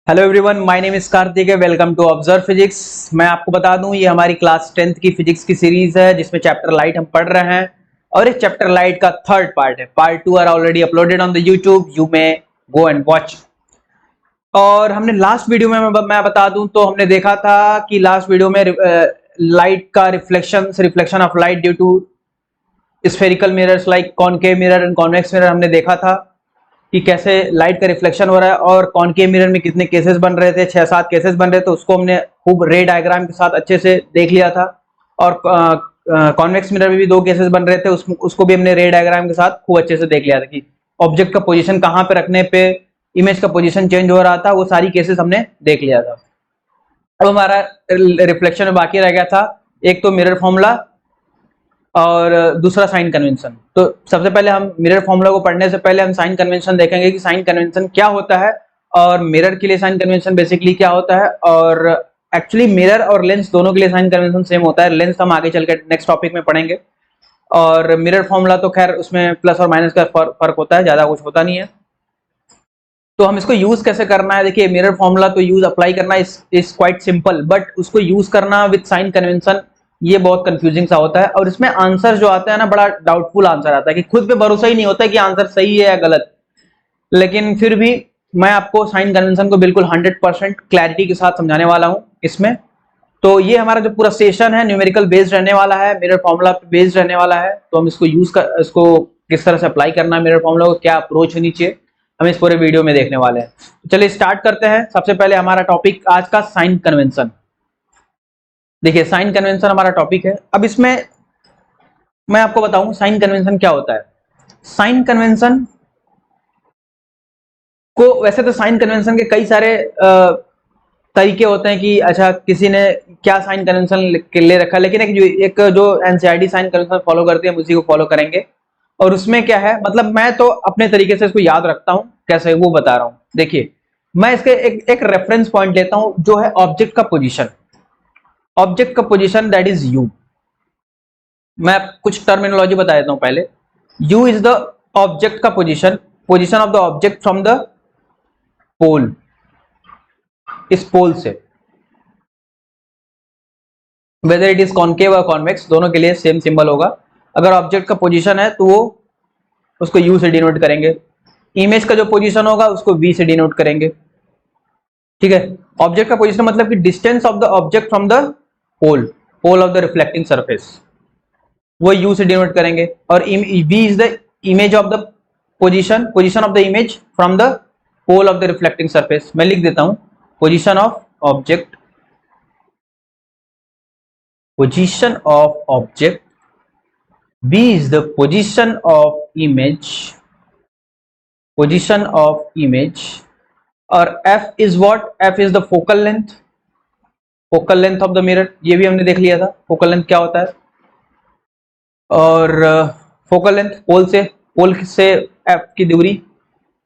Hello everyone, my name is Kartik है। Welcome to Observe Physics. मैं आपको बता दूं, ये हमारी क्लास 10th की फिजिक्स की सीरीज है जिसमें चैप्टर लाइट हम पढ़ रहे हैं और इस चैप्टर लाइट का थर्ड पार्ट है। Part 2 are already uploaded on the YouTube, you may go and watch. और हमने लास्ट वीडियो में मैं बता दूं तो हमने देखा था कि लास्ट वीडियो में लाइट का reflection of light due to spherical mirrors like concave mirror and convex mirror हमने देखा था कि कैसे लाइट का रिफ्लेक्शन हो रहा है और कॉनकेव मिरर में कितने केसेस बन रहे थे, 6-7 केसेस बन रहे थे। उसको हमने खूब रे डायग्राम के साथ अच्छे से देख लिया था। और कॉन्वेक्स मिरर में भी 2 केसेस बन रहे थे, उसको भी हमने रे डायग्राम के साथ खूब अच्छे से देख लिया था कि ऑब्जेक्ट का पोजीशन कहाँ पे रखने पे इमेज का पोजीशन चेंज हो रहा था। वो सारी केसेस हमने देख लिया था। अब हमारा रिफ्लेक्शन में बाकी रह गया था एक तो मिरर फॉर्मूला और दूसरा साइन कन्वेंशन। तो सबसे पहले हम मिरर फॉर्मूला को पढ़ने से पहले हम साइन कन्वेंशन देखेंगे कि साइन कन्वेंशन क्या होता है और मिरर के लिए साइन कन्वेंशन बेसिकली क्या होता है। और एक्चुअली मिरर और लेंस दोनों के लिए साइन कन्वेंशन सेम होता है। लेंस हम आगे चल के नेक्स्ट टॉपिक में पढ़ेंगे। और मिरर फॉर्मूला तो खैर उसमें प्लस और माइनस का फर्क होता है, ज्यादा कुछ होता नहीं है। तो हम इसको यूज कैसे करना है, देखिए मिरर फॉर्मूला तो यूज अप्लाई करना इज क्वाइट सिंपल, बट उसको यूज करना विद साइन कन्वेंशन ये बहुत कंफ्यूजिंग सा होता है। और इसमें आंसर जो आता है ना, बड़ा डाउटफुल आंसर आता है कि खुद पे भरोसा ही नहीं होता है कि आंसर सही है या गलत। लेकिन फिर भी मैं आपको साइन कन्वेंशन को बिल्कुल 100% क्लैरिटी के साथ समझाने वाला हूं इसमें। तो ये हमारा जो पूरा सेशन है न्यूमेरिकल बेस्ड रहने वाला है, मिरर फॉर्मूला पे बेस्ड रहने वाला है। तो हम इसको किस तरह से अप्लाई करना है, मिरर फॉर्मूला को क्या अप्रोच होनी चाहिए, हम इस पूरे वीडियो में देखने वाले हैं। चलिए स्टार्ट करते हैं। सबसे पहले हमारा टॉपिक आज का साइन कन्वेंशन। देखिए साइन कन्वेंशन हमारा टॉपिक है। अब इसमें मैं आपको बताऊं साइन कन्वेंशन क्या होता है। साइन कन्वेंशन को वैसे तो साइन कन्वेंशन के कई सारे तरीके होते हैं कि अच्छा किसी ने क्या साइन कन्वेंशन ले रखा है, लेकिन एक जो एनसीईआरटी साइन कन्वेंशन फॉलो करती है हम उसी को फॉलो करेंगे। और उसमें क्या है, मतलब मैं तो अपने तरीके से इसको याद रखता हूं, कैसे वो बता रहा हूं। देखिए मैं इसके एक रेफरेंस पॉइंट लेता हूं जो है ऑब्जेक्ट का पोजीशन। ऑब्जेक्ट का पोजीशन दैट इज यू। मैं कुछ टर्मिनोलॉजी बता देता हूं पहले। यू इज द ऑब्जेक्ट का position, position of the object from the pole, इस पोल से, वेदर इट इज कॉनकेव और कॉन्वेक्स दोनों के लिए सेम सिंबल होगा। अगर ऑब्जेक्ट का पोजीशन है तो वो उसको यू से डिनोट करेंगे। इमेज का जो पोजीशन होगा उसको वी से डिनोट करेंगे। ठीक है, ऑब्जेक्ट का पोजीशन मतलब कि distance of the object from the pole, pole of the reflecting surface, वो यू से डिनोट करेंगे। और v is the image of the position, position of the image from the pole of the reflecting surface. मैं लिख देता हूं position of object, position of object, B is the position of image, position of image, और F is what? F is the focal length, focal length of the mirror। ये भी हमने देख लिया था focal length क्या होता है। और focal length पोल से F की दूरी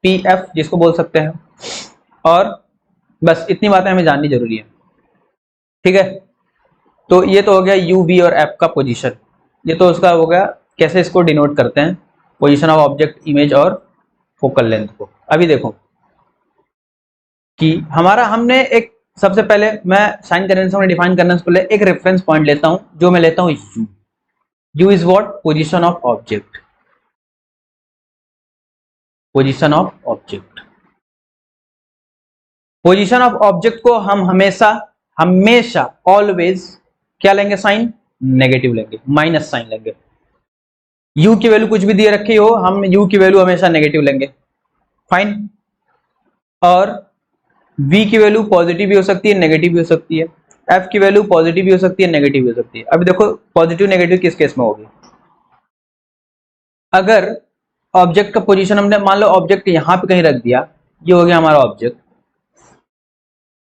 PF जिसको बोल सकते हैं। और बस इतनी बातें हमें जाननी जरूरी है। ठीक है, तो ये तो हो गया यू वी और एफ का पोजीशन। ये तो उसका हो गया कैसे इसको डिनोट करते हैं, पोजीशन ऑफ ऑब्जेक्ट, इमेज और फोकल लेंथ को। अभी देखो कि हमारा हमने एक सबसे पहले मैं साइन कन्वेंशन में डिफाइन करने से पहले एक रेफरेंस पॉइंट लेता हूं जो मैं लेता हूं you. You is what? Position of object, position of object. Position of object को हम हमेशा ऑलवेज क्या लेंगे? साइन नेगेटिव लेंगे, माइनस साइन लेंगे। यू की वैल्यू कुछ भी दिए रखी हो, हम यू की वैल्यू हमेशा नेगेटिव लेंगे। फाइन। और v की वैल्यू पॉजिटिव भी हो सकती है, नेगेटिव भी हो सकती है। f की वैल्यू पॉजिटिव भी हो सकती है, नेगेटिव भी हो सकती है। अभी देखो पॉजिटिव नेगेटिव किस केस में होगी। अगर ऑब्जेक्ट का पोजीशन हमने मान लो ऑब्जेक्ट यहां पे कहीं रख दिया, ये हो गया हमारा ऑब्जेक्ट।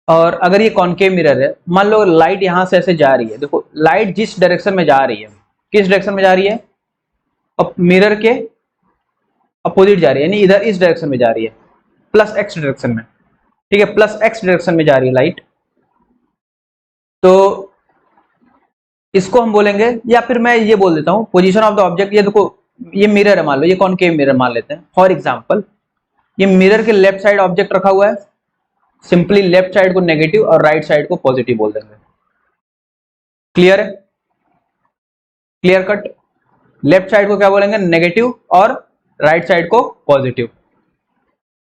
और अगर ये कॉनकेव मिरर है, मान लो लाइट यहां से ऐसे जा रही है, देखो लाइट जिस डायरेक्शन में जा रही है, किस डायरेक्शन में जा रही है? अब मिरर के अपोजिट जा रही है, यानी इधर इस डायरेक्शन में जा रही है, प्लस एक्स डायरेक्शन में। ठीक है, प्लस एक्स डायरेक्शन में जा रही है लाइट। तो इसको हम बोलेंगे, या फिर मैं ये बोल देता हूं पोजीशन ऑफ द ऑब्जेक्ट। ये देखो ये मिरर है, मान लो ये कॉनकेव मिरर मान लेते हैं फॉर एग्जांपल। ये मिरर के लेफ्ट साइड ऑब्जेक्ट रखा हुआ है, सिंपली लेफ्ट साइड को नेगेटिव और राइट साइड को पॉजिटिव बोल देंगे। क्लियर है? Clear cut? लेफ्ट साइड को क्या बोलेंगे? नेगेटिव और राइट साइड को पॉजिटिव।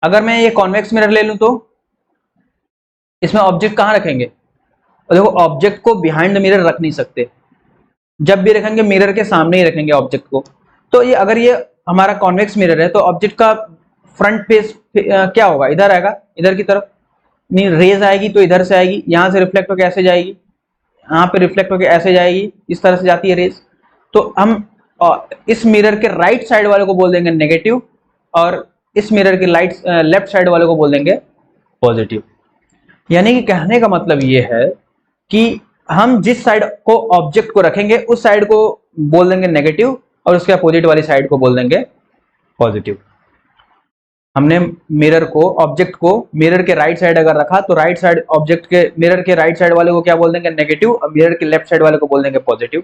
अगर मैं ये कॉन्वेक्स मिरर ले लूं तो इसमें ऑब्जेक्ट कहां रखेंगे? और देखो ऑब्जेक्ट को बिहाइंड द मिरर रख नहीं सकते, जब भी रखेंगे मिरर के सामने ही रखेंगे ऑब्जेक्ट को। तो ये अगर ये हमारा कॉन्वेक्स मिरर है तो ऑब्जेक्ट का फ्रंट फेस क्या होगा? इधर आएगा, इधर की तरफ। मीन रेज आएगी तो इधर से आएगी, यहां से रिफ्लेक्ट होकर ऐसे जाएगी, यहाँ पे रिफ्लेक्ट होकर ऐसे जाएगी, इस तरह से जाती है रेज। तो हम इस मिरर के राइट साइड वाले को बोल देंगे नेगेटिव और इस मिरर के लेफ्ट साइड वाले को बोल देंगे पॉजिटिव। यानी कि कहने का मतलब ये है कि हम जिस साइड को ऑब्जेक्ट को रखेंगे उस साइड को बोल देंगे नेगेटिव और उसके अपोजिट वाली साइड को बोल देंगे पॉजिटिव। हमने मिरर को ऑब्जेक्ट को मिरर के राइट साइड अगर रखा तो राइट साइड ऑब्जेक्ट के मिरर के राइट साइड वाले को क्या बोल देंगे? नेगेटिव, और मिरर के लेफ्ट साइड वाले को बोल देंगे पॉजिटिव।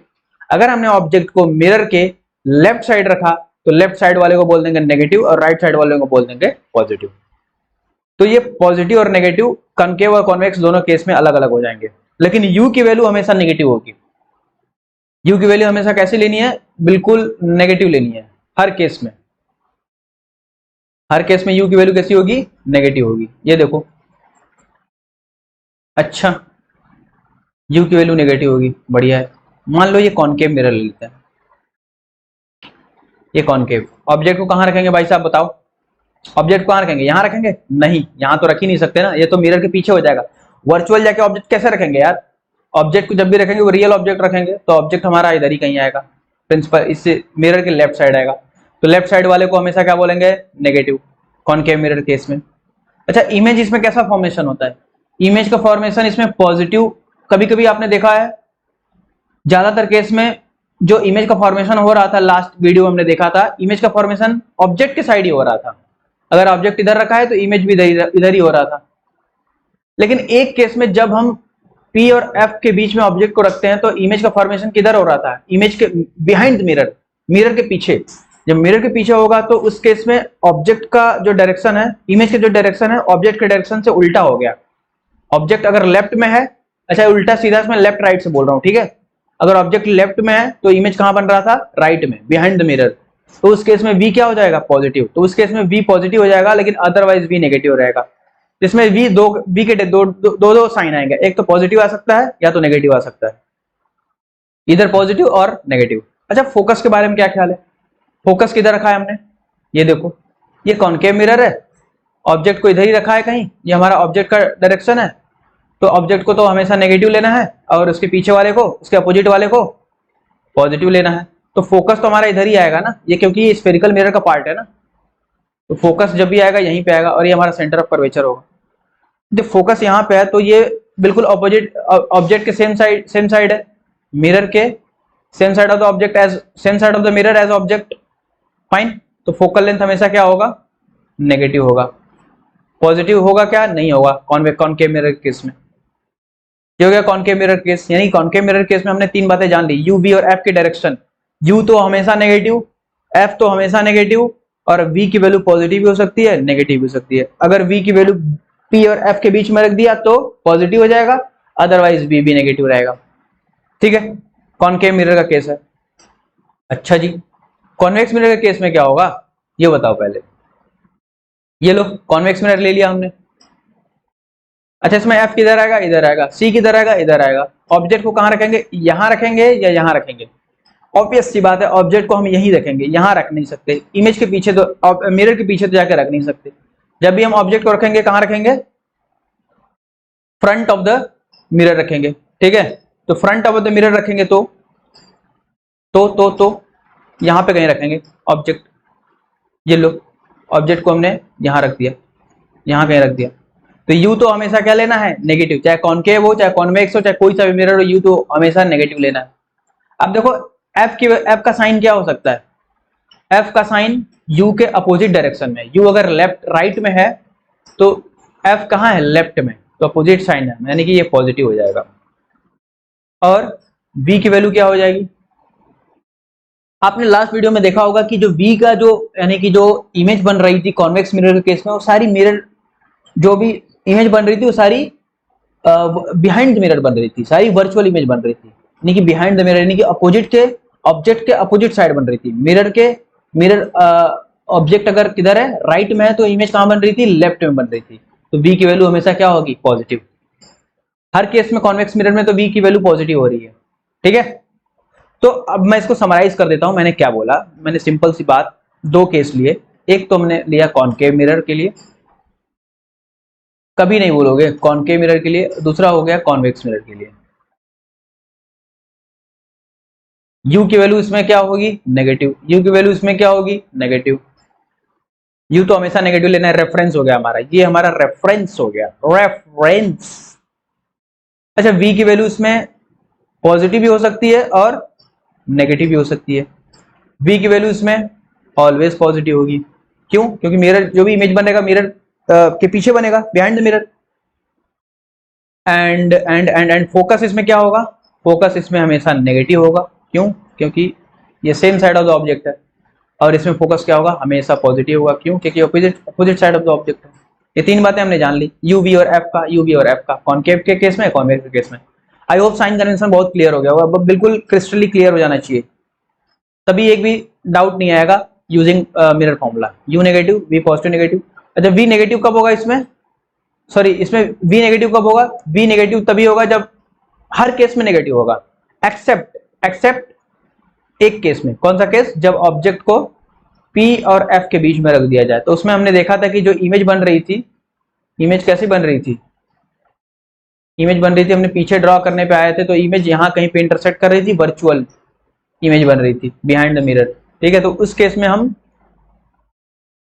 अगर हमने ऑब्जेक्ट को मिरर के लेफ्ट साइड रखा तो लेफ्ट साइड वाले को बोल देंगे नेगेटिव और राइट साइड वाले को बोल देंगे पॉजिटिव। तो ये पॉजिटिव और नेगेटिव कॉनकेव और कॉन्वेक्स दोनों केस में अलग अलग हो जाएंगे, लेकिन यू की वैल्यू हमेशा नेगेटिव होगी। यू की वैल्यू हमेशा कैसी लेनी है? बिल्कुल नेगेटिव लेनी है हर केस में। हर केस में यू की वैल्यू कैसी होगी? नेगेटिव होगी। ये देखो, अच्छा यू की वैल्यू नेगेटिव होगी, बढ़िया है। मान लो ये कॉनकेव मिरर ले लेते हैं, ये कॉनकेव। ऑब्जेक्ट को कहां रखेंगे भाई साहब बताओ? ऑब्जेक्ट कहां रखेंगे? यहां रखेंगे? नहीं, यहां तो रख ही नहीं सकते ना, ये तो मिरर के पीछे हो जाएगा। वर्चुअल जाके ऑब्जेक्ट कैसे रखेंगे यार? ऑब्जेक्ट को जब भी रखेंगे वो रियल ऑब्जेक्ट रखेंगे, तो ऑब्जेक्ट हमारा इधर ही कहीं आएगा, प्रिंसिपल इससे मिरर के लेफ्ट साइड आएगा। तो लेफ्ट साइड वाले को हमेशा क्या बोलेंगे? नेगेटिव, कॉनकेव मिरर केस में। अच्छा, इमेज इसमें कैसा फॉर्मेशन होता है? इमेज का फॉर्मेशन इसमें पॉजिटिव, कभी कभी आपने देखा है ज्यादातर केस में जो इमेज का फॉर्मेशन हो रहा था, लास्ट वीडियो हमने देखा था, इमेज का फॉर्मेशन ऑब्जेक्ट के साइड ही हो रहा था। अगर ऑब्जेक्ट इधर रखा है तो इमेज भी इधर ही हो रहा था। लेकिन एक केस में जब हम P और F के बीच में ऑब्जेक्ट को रखते हैं तो इमेज का फॉर्मेशन किधर हो रहा था? इमेज के बिहाइंड मिरर, मिरर के पीछे। जब मिरर के पीछे होगा तो उस केस में ऑब्जेक्ट का जो डायरेक्शन है, इमेज का जो डायरेक्शन है ऑब्जेक्ट के डायरेक्शन से उल्टा हो गया। ऑब्जेक्ट अगर लेफ्ट में है, अच्छा उल्टा सीधा मैं लेफ्ट राइट से बोल रहा हूं, ठीक है। अगर ऑब्जेक्ट लेफ्ट में है तो इमेज कहां बन रहा था? राइट में, बिहाइंड द मिरर। तो उस केस में V क्या हो जाएगा? पॉजिटिव। तो उस केस में V पॉजिटिव हो जाएगा, लेकिन अदरवाइज V नेगेटिव रहेगा। इसमें V के दो साइन आएंगे, एक तो पॉजिटिव आ सकता है या तो नेगेटिव आ सकता है, इधर पॉजिटिव और नेगेटिव। अच्छा, फोकस के बारे में क्या ख्याल है? फोकस किधर रखा है हमने? ये देखो, ये कॉनकेव मिरर है, ऑब्जेक्ट को इधर ही रखा है कहीं, ये हमारा ऑब्जेक्ट का डायरेक्शन है। तो ऑब्जेक्ट को तो हमेशा नेगेटिव लेना है और उसके पीछे वाले को, उसके अपोजिट वाले को पॉजिटिव लेना है। तो फोकस तो हमारा इधर ही आएगा ना, ये क्योंकि ये स्फेरिकल मिरर का पार्ट है ना, तो फोकस जब भी आएगा यहीं पे आएगा और ये हमारा सेंटर ऑफ कर्वेचर होगा। जब फोकस यहाँ पे है तो ये बिल्कुल अपोजिट ऑब्जेक्ट के सेम साइड है, मिरर के same side of the object as same side of the mirror as object. Fine. तो फोकल लेंथ हमेशा क्या होगा? नेगेटिव होगा। पॉजिटिव होगा क्या? नहीं होगा कॉनकेव मिरर केस में। ये हो गया कॉनकेव मिरर केस। यानी कॉनकेव मिरर केस में हमने तीन बातें जान ली, यू, वी और एफ के डायरेक्शन। यू तो हमेशा नेगेटिव, एफ तो हमेशा नेगेटिव, और वी की वैल्यू पॉजिटिव भी हो सकती है, नेगेटिव भी हो सकती है। अगर वी की वैल्यू पी और एफ के बीच में रख दिया तो पॉजिटिव हो जाएगा, अदरवाइज वी भी नेगेटिव रहेगा। ठीक है, कॉनकेव मिरर का केस है। अच्छा जी, कॉन्वेक्स मिरर के केस में क्या होगा ये बताओ पहले। ये लो, कॉन्वेक्स मिरर ले लिया हमने। अच्छा, इसमें एफ किधर आएगा? इधर आएगा। सी किधर आएगा? इधर आएगा। ऑब्जेक्ट को कहां रखेंगे? यहां रखेंगे या यहां रखेंगे? ऑब्वियस सी बात है, ऑब्जेक्ट को हम यहीं रखेंगे, यहां रख नहीं सकते। इमेज के पीछे तो, मिरर के पीछे तो जाके रख नहीं सकते। जब भी हम ऑब्जेक्ट को रखेंगे कहां रखेंगे? फ्रंट ऑफ द मिरर रखेंगे। ठीक है, तो फ्रंट ऑफ द मिरर रखेंगे तो यहां पे कहीं रखेंगे ऑब्जेक्ट। ये लो, ऑब्जेक्ट को हमने यहां रख दिया, यहां कहीं रख दिया। तो यू तो हमेशा क्या लेना है? नेगेटिव। चाहे कॉनकेव हो, चाहे कॉन्वेक्स हो, चाहे कोई सा भी मिरर हो, यू तो हमेशा नेगेटिव लेना है। अब देखो एफ का साइन क्या हो सकता है? एफ का साइन यू के अपोजिट डायरेक्शन में। यू अगर लेफ्ट राइट में है तो एफ कहां है? लेफ्ट में, तो अपोजिट साइन है, यानी कि ये पॉजिटिव हो जाएगा। और वी की वैल्यू क्या हो जाएगी? आपने लास्ट वीडियो में देखा होगा कि जो वी का जो यानी कि जो इमेज बन रही थी कॉन्वेक्स मिरर के केस में, वो सारी मिरर जो भी इमेज बन रही थी वो सारी बिहाइंड द मिरर बन रही थी, सारी वर्चुअल इमेज बन रही थी, यानी कि बिहाइंड द मिरर, यानी कि अपोजिट के ऑब्जेक्ट के अपोजिट साइड बन रही थी। मिरर ऑब्जेक्ट अगर किधर है, राइट में है, तो इमेज कहां बन रही थी, लेफ्ट में बन रही थी। तो बी की वैल्यू हमेशा क्या होगी, पॉजिटिव। हर केस में कॉन्वेक्स मिरर में तो बी की वैल्यू पॉजिटिव हो रही है, ठीक है। तो अब मैं इसको समराइज कर देता हूं, मैंने क्या बोला, मैंने सिंपल सी बात, दो केस लिए। एक तो हमने लिया कॉनकेव मिरर के लिए, कभी नहीं बोलोगे कॉनकेव मिरर के लिए, दूसरा हो गया कॉन्वेक्स मिरर के लिए। यू की वैल्यू इसमें क्या होगी, नेगेटिव। यू की वैल्यू इसमें क्या होगी, नेगेटिव। यू तो हमेशा नेगेटिव लेना है, रेफरेंस हो गया हमारा, ये हमारा रेफरेंस हो गया, रेफरेंस। अच्छा, वी की वैल्यू इसमें पॉजिटिव भी हो सकती है और नेगेटिव भी हो सकती है। वी की वैल्यू इसमें ऑलवेज पॉजिटिव होगी। क्यों, क्योंकि मिरर जो भी इमेज बनेगा मिरर के पीछे बनेगा, behind the mirror. And focus इसमें क्या होगा, फोकस इसमें हमेशा नेगेटिव होगा। क्यों, क्योंकि ये same side of the object है। और इसमें फोकस क्या होगा, हमेशा पॉजिटिव होगा। क्यों, क्योंकि opposite side of the object है। ये तीन बातें हमने जान ली, यू वी और एफ का, यू वी और एफ का, कॉनकेव के केस में, कॉन्वेक्स के केस में। आई होप साइन कन्वेंशन बहुत क्लियर हो गया होगा, अब बिल्कुल क्रिस्टली क्लियर हो जाना चाहिए, तभी एक भी डाउट नहीं आएगा using mirror formula. You negative, V positive, negative. अच्छा, वी नेगेटिव कब होगा इसमें, सॉरी इसमें वी नेगेटिव कब होगा, वी नेगेटिव तभी होगा जब हर केस में नेगेटिव होगा, एक्सेप्ट एक केस में। कौन सा केस, जब ऑब्जेक्ट को P और F के बीच में रख दिया जाए। तो उसमें हमने देखा था कि जो इमेज बन रही थी, इमेज कैसी बन रही थी, इमेज बन रही थी, हमने पीछे ड्रॉ करने पे आए थे, तो इमेज यहां कहीं पे इंटरसेक्ट कर रही थी, वर्चुअल इमेज बन रही थी बिहाइंड द मिरर, ठीक है। तो उस केस में हम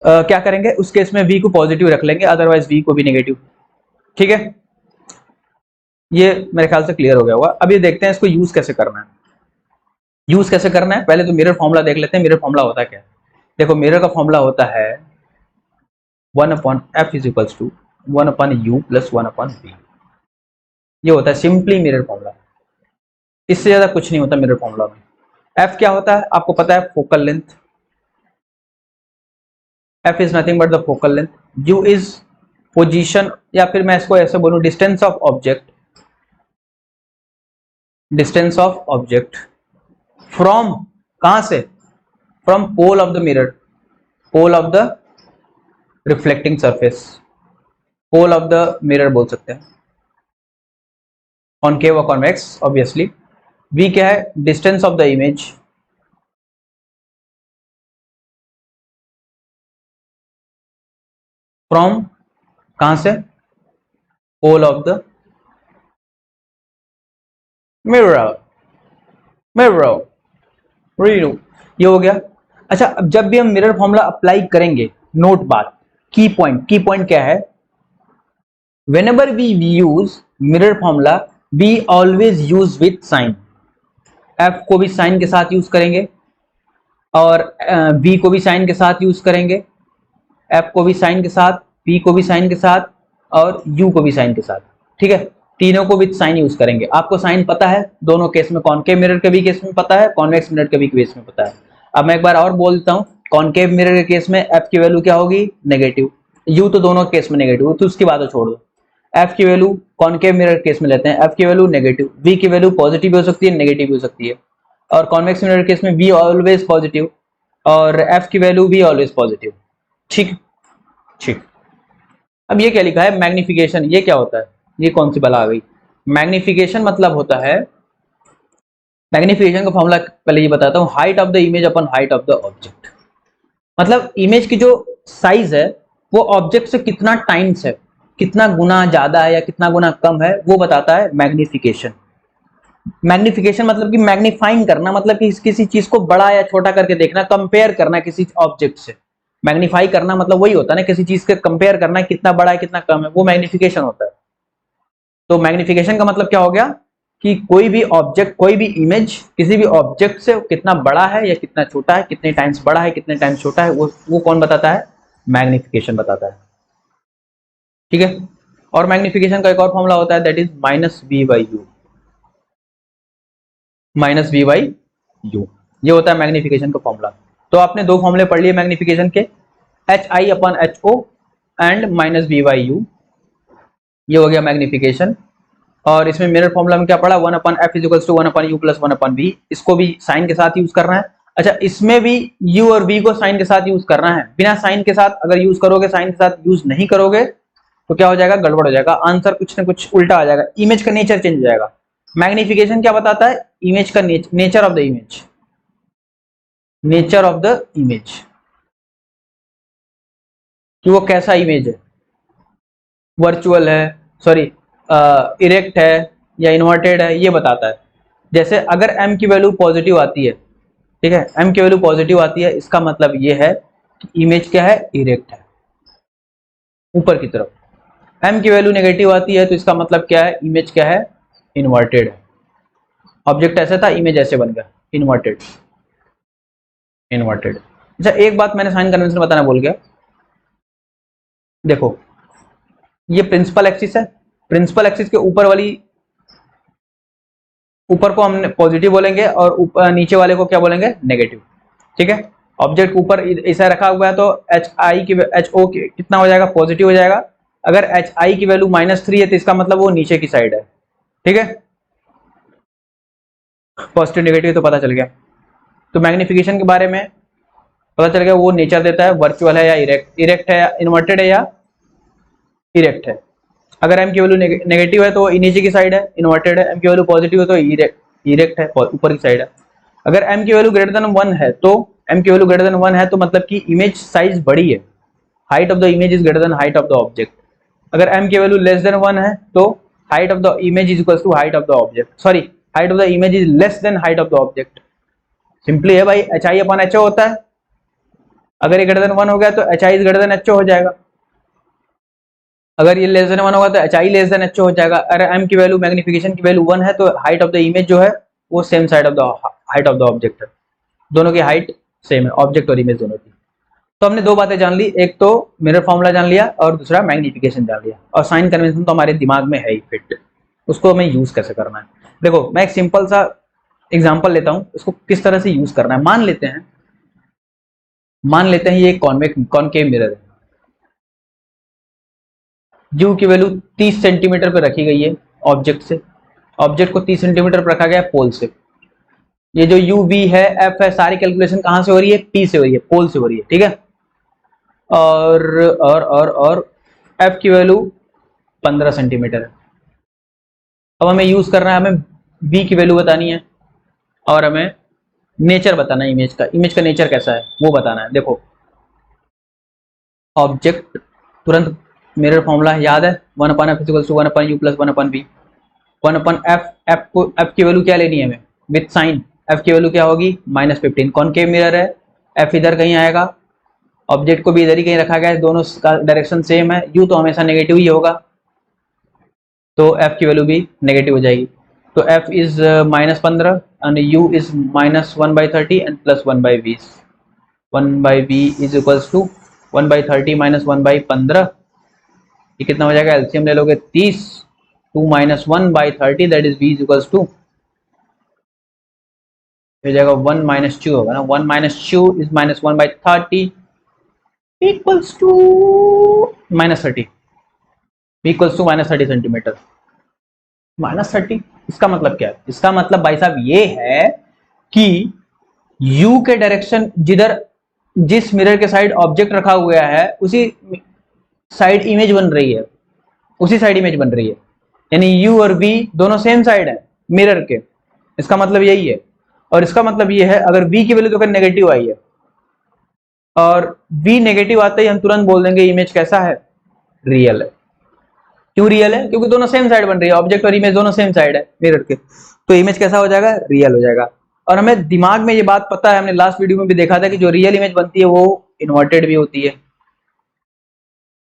क्या करेंगे, उस केस में V को पॉजिटिव रख लेंगे, अदरवाइज V को भी नेगेटिव, ठीक है। ये मेरे ख्याल से क्लियर हो गया होगा। अब ये देखते हैं इसको यूज कैसे करना है। यूज कैसे करना है, पहले तो मिरर फॉर्मूला देख लेते हैं। मिरर फॉर्मूला होता है क्या, देखो मिरर का फॉर्मूला होता है 1/f is equals to 1/u plus 1/v। ये होता है सिंपली मिरर फॉर्मूला, इससे ज्यादा कुछ नहीं होता मिरर फॉर्मूला में। f क्या होता है आपको पता है, focal length. f is nothing but the focal length. u is position, या फिर मैं इसको ऐसे बोलूं, distance of object, distance of object from, कहां से, from pole of the mirror, pole of the reflecting surface, pole of the mirror बोल सकते हैं, कॉनकेव और कॉन्वेक्स ऑब्वियसली। v क्या है, distance of the image from, कहां से, pole of the mirror, mirror, ये हो गया। अच्छा, अब जब भी हम मिरर फॉर्मूला अप्लाई करेंगे, नोट बात, की पॉइंट क्या है, whenever we use mirror formula we always use with sign। f को भी साइन के साथ यूज करेंगे और v को भी साइन के साथ यूज करेंगे, f को भी साइन के साथ, p को भी साइन के साथ और u को भी साइन के साथ, ठीक है। तीनों को विद साइन यूज करेंगे। आपको साइन पता है दोनों केस में, कॉनकेव मिरर के भी केस में पता है, कॉन्वेक्स मिरर के भी केस में पता है। अब मैं एक बार और बोल देता हूं, कॉनकेव मिरर के केस में f की वैल्यू क्या होगी, नेगेटिव। u तो दोनों केस में नेगेटिव, तो उसकी बात छोड़ दो। f की वैल्यू कॉनकेव मिरर केस में लेते हैं, f की वैल्यू नेगेटिव, v की वैल्यू पॉजिटिव भी हो सकती है, नेगेटिव भी हो सकती है। और कॉन्वेक्स मिरर केस में v ऑलवेज पॉजिटिव और f की वैल्यू भी ऑलवेज पॉजिटिव, ठीक ठीक। अब ये क्या लिखा है, मैग्निफिकेशन, ये क्या होता है, ये कौन सी बला आ गई। मैग्निफिकेशन मतलब होता है, मैग्निफिकेशन का फॉर्मूला पहले ये बताता हूँ, height of the image upon height of the object. मतलब इमेज की जो साइज है वो ऑब्जेक्ट से कितना टाइम्स है, कितना गुना ज्यादा है या कितना गुना कम है, वो बताता है मैग्निफिकेशन। मैग्निफिकेशन मतलब कि मैग्नीफाइंग करना, मतलब कि किसी चीज को बड़ा या छोटा करके देखना, कंपेयर करना किसी ऑब्जेक्ट से। मैग्नीफाई करना मतलब वही होता है ना, किसी चीज के कंपेयर करना, कितना बड़ा है कितना कम है, वो मैग्निफिकेशन होता है। तो मैग्निफिकेशन का मतलब क्या हो गया कि कोई भी ऑब्जेक्ट, कोई भी इमेज किसी भी ऑब्जेक्ट से कितना बड़ा है या कितना छोटा है, कितने टाइम्स बड़ा है कितने टाइम्स छोटा है, वो कौन बताता है, मैग्निफिकेशन बताता है, ठीक है। और मैग्निफिकेशन का एक और फॉर्मूला होता है, दैट इज -v/u, -v/u, ये होता है मैग्निफिकेशन का फॉर्मूला। तो आपने दो फॉर्मूले पढ़ लिए मैग्निफिकेशन के, hi/ho एंड -v/u। ये हो गया मैग्निफिकेशन। और इसमें मिरर फॉर्मूला में क्या पड़ा, 1/f is equals to 1/u plus 1/v। इसको भी साइन के साथ यूज करना है। अच्छा, इसमें भी u और v को साइन के साथ यूज करना है। बिना साइन के साथ अगर यूज करोगे, साइन के साथ यूज नहीं करोगे तो क्या हो जाएगा, गड़बड़ हो जाएगा, आंसर कुछ ना कुछ उल्टा आ जाएगा, इमेज का नेचर चेंज हो जाएगा। मैग्निफिकेशन क्या बताता है, इमेज का nature of the image, nature of the image, कि वो कैसा इमेज है, वर्चुअल है, सॉरी इरेक्ट है या इन्वर्टेड है, ये बताता है। जैसे अगर m की वैल्यू पॉजिटिव आती है, ठीक है, m की वैल्यू पॉजिटिव आती है, इसका मतलब ये है कि इमेज क्या है, इरेक्ट है ऊपर की तरफ। m की वैल्यू नेगेटिव आती है तो इसका मतलब क्या है, इमेज क्या है, इन्वर्टेड है। ऑब्जेक्ट ऐसे था, इमेज ऐसे बन गया, इन्वर्टेड, इन्वर्टेड। अच्छा, एक बात मैंने साइन कन्वेंशन बताना भूल गया। देखो, ये प्रिंसिपल एक्सिस है, प्रिंसिपल एक्सिस के ऊपर वाली, ऊपर को हम पॉजिटिव बोलेंगे और नीचे वाले को क्या बोलेंगे, नेगेटिव, ठीक है। ऑब्जेक्ट ऊपर ऐसा रखा हुआ है तो एच आई की एच ओ कितना हो जाएगा, पॉजिटिव हो जाएगा। अगर एच आई की वैल्यू -3 है तो इसका मतलब वो नीचे की साइड है, ठीक है। पॉजिटिव नेगेटिव तो पता चल गया। तो मैग्निफिकेशन के बारे में पता चल गया, वो नेचर देता है, वर्चुअल है या इरेक्ट, इरेक्ट है या इन्वर्टेड है या इरेक्ट है। अगर m की वैल्यू नेगेटिव है तो नीचे की साइड है, इन्वर्टेड है। m की वैल्यू पॉजिटिव है तो इरेक्ट है, ऊपर की साइड है। अगर m की वैल्यू ग्रेटर देन 1 है तो m की वैल्यू ग्रेटर देन 1 है तो मतलब कि इमेज साइज बड़ी है, height of the image is greater than height of the object. अगर m की वैल्यू लेस देन 1 है तो height of the image is equals to height of the object, sorry, height of the image is less than height of the object. Simply है भाई, H I upon H O होता है। अगर ये greater than 1 हो गया तो H I is greater than H O हो जाएगा। अगर ये लेस देन 1 होगा तो H I less than H O हो जाएगा। अगर m की वैल्यू, मैग्निफिकेशन की वैल्यू 1 है तो हाइट ऑफ द इमेज जो है वो same side of the height of the object है, दोनों की हाइट सेम है, ऑब्जेक्ट और इमेज दोनों की। तो हमने दो बातें जान ली, एक तो मिरर फॉर्मूला जान लिया और दूसरा मैग्निफिकेशन जान लिया। और साइन कन्वेंशन तो हमारे दिमाग में है ही फिट, उसको हमें यूज कैसे करना है। देखो, मैं एक सिंपल सा एग्जाम्पल लेता हूँ, इसको किस तरह से यूज करना है। मान लेते हैं ये कॉनकेव मिरर है, यू की वैल्यू 30 सेंटीमीटर पर रखी गई है ऑब्जेक्ट से, ऑब्जेक्ट को 30 सेंटीमीटर पर रखा गया है पोल से। ये जो यू वी है, एफ है, सारी कैलकुलेशन कहां से हो रही है, पी से हो रही है, पोल से हो रही है, ठीक है। और एफ की वैल्यू 15 सेंटीमीटर है। अब हमें यूज करना है, हमें बी की वैल्यू बतानी है और हमें नेचर बताना है, इमेज का नेचर कैसा है वो बताना है। देखो, ऑब्जेक्ट, तुरंत मिरर फॉर्मूला याद है, 1/f is equals to 1/u plus 1/v। 1/f, f की वैल्यू क्या लेनी है हमें, विथ साइन। f की वैल्यू क्या होगी, -15। कॉनकेव मिरर है, f इधर कहीं आएगा, ऑब्जेक्ट को भी इधर ही कहीं रखा गया है, दोनों का डायरेक्शन सेम है, u तो हमेशा नेगेटिव ही होगा, तो f की वैल्यू भी नेगेटिव हो जाएगी। तो f is -15 and u is -1/30 and plus 1/v। 1/v is equals to 1/30 minus 1/15। ये कितना हो जाएगा, एलसीएम ले लोगे 30, 2 minus 1/30 that is v is equals to, हो जाएगा 1 माइनस 2 होगा ना, 1 minus 2 is -1/30 equals to -30, equals to -30 centimetre. -30 इसका मतलब क्या है, इसका मतलब भाई साहब ये है कि u के डायरेक्शन, जिस मिरर के साइड ऑब्जेक्ट रखा हुआ है उसी साइड इमेज बन रही है, उसी साइड इमेज बन रही है, यानी u और v दोनों सेम साइड है मिरर के। इसका मतलब यही है। और इसका मतलब ये है, अगर v की वैल्यू तो नेगेटिव आई है और v नेगेटिव आते ही हम तुरंत बोल देंगे इमेज कैसा है, रियल है। क्यों रियल है, क्योंकि दोनों सेम साइड बन रही है, ऑब्जेक्ट और इमेज दोनों सेम साइड है मिरर के, तो इमेज कैसा हो जाएगा, रियल हो जाएगा। और हमें दिमाग में ये बात पता है, हमने लास्ट वीडियो में भी देखा था कि जो रियल इमेज बनती है वो इन्वर्टेड भी होती है,